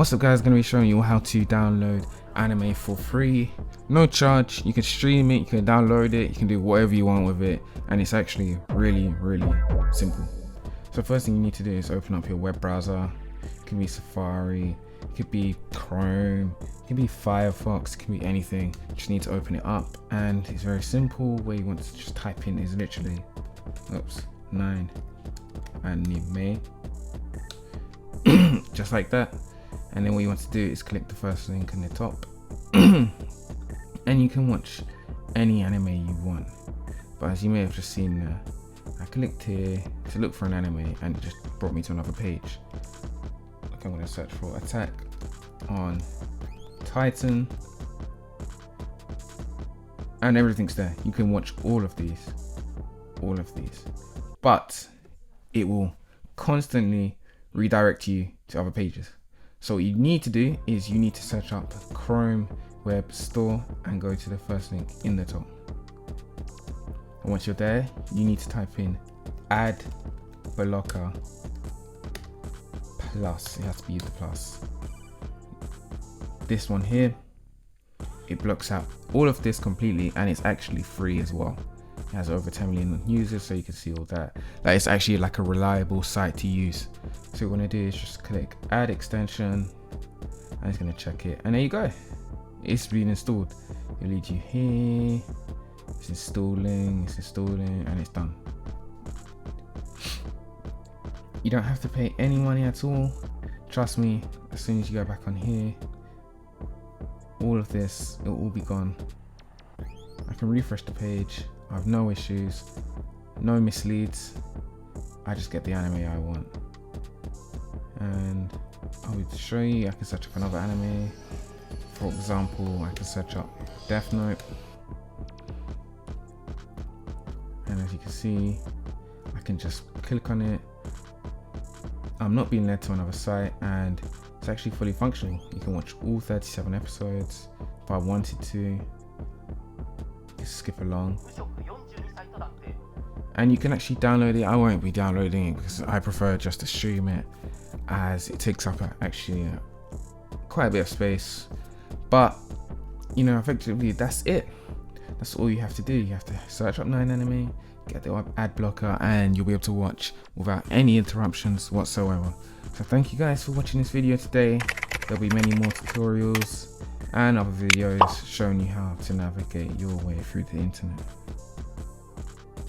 What's up guys, going to be showing you how to download anime for free, no charge. You can stream it, you can download it, you can do whatever you want with it, and it's actually really simple. So first thing you need to do is open up your web browser. It can be Safari, it could be Chrome, it can be Firefox, it can be anything. You just need to open it up, and it's very simple. Where you want to just type in is literally 9 anime just like that. And then what you want to do is click the first link in the top and you can watch any anime you want. But as you may have just seen, I clicked here to look for an anime and it just brought me to another page. Like, I'm going to search for Attack on Titan and everything's there. You can watch all of these, but it will constantly redirect you to other pages. So what you need to do is you need to search up Chrome Web Store and go to the first link in the top. And once you're there, you need to type in Ad Blocker Plus. It has to be the plus. This one here, it blocks out all of this completely, and it's actually free as well. It has over 10 million users, so you can see all that. Like, it's actually like a reliable site to use. So what you want to do is just click add extension and it's going to check it, and there you go, it's been installed. It'll lead you here, it's installing, and it's done. You don't have to pay any money at all, trust me. As soon as you go back on here, all of this, it will all be gone. I can refresh the page, I have no issues, no misleads. I just get the anime I want. And I will show you, I can search up another anime. For example, I can search up Death Note. And as you can see, I can just click on it. I'm not being led to another site, and it's actually fully functional. You can watch all 37 episodes if I wanted to. Just skip along. And you can actually download it. I won't be downloading it because I prefer just to stream it, as it takes up actually quite a bit of space. But you know, effectively that's it. That's all you have to do. You have to search up 9 anime, get the ad blocker, and you'll be able to watch without any interruptions whatsoever. So thank you guys for watching this video today. There'll be many more tutorials and other videos showing you how to navigate your way through the internet.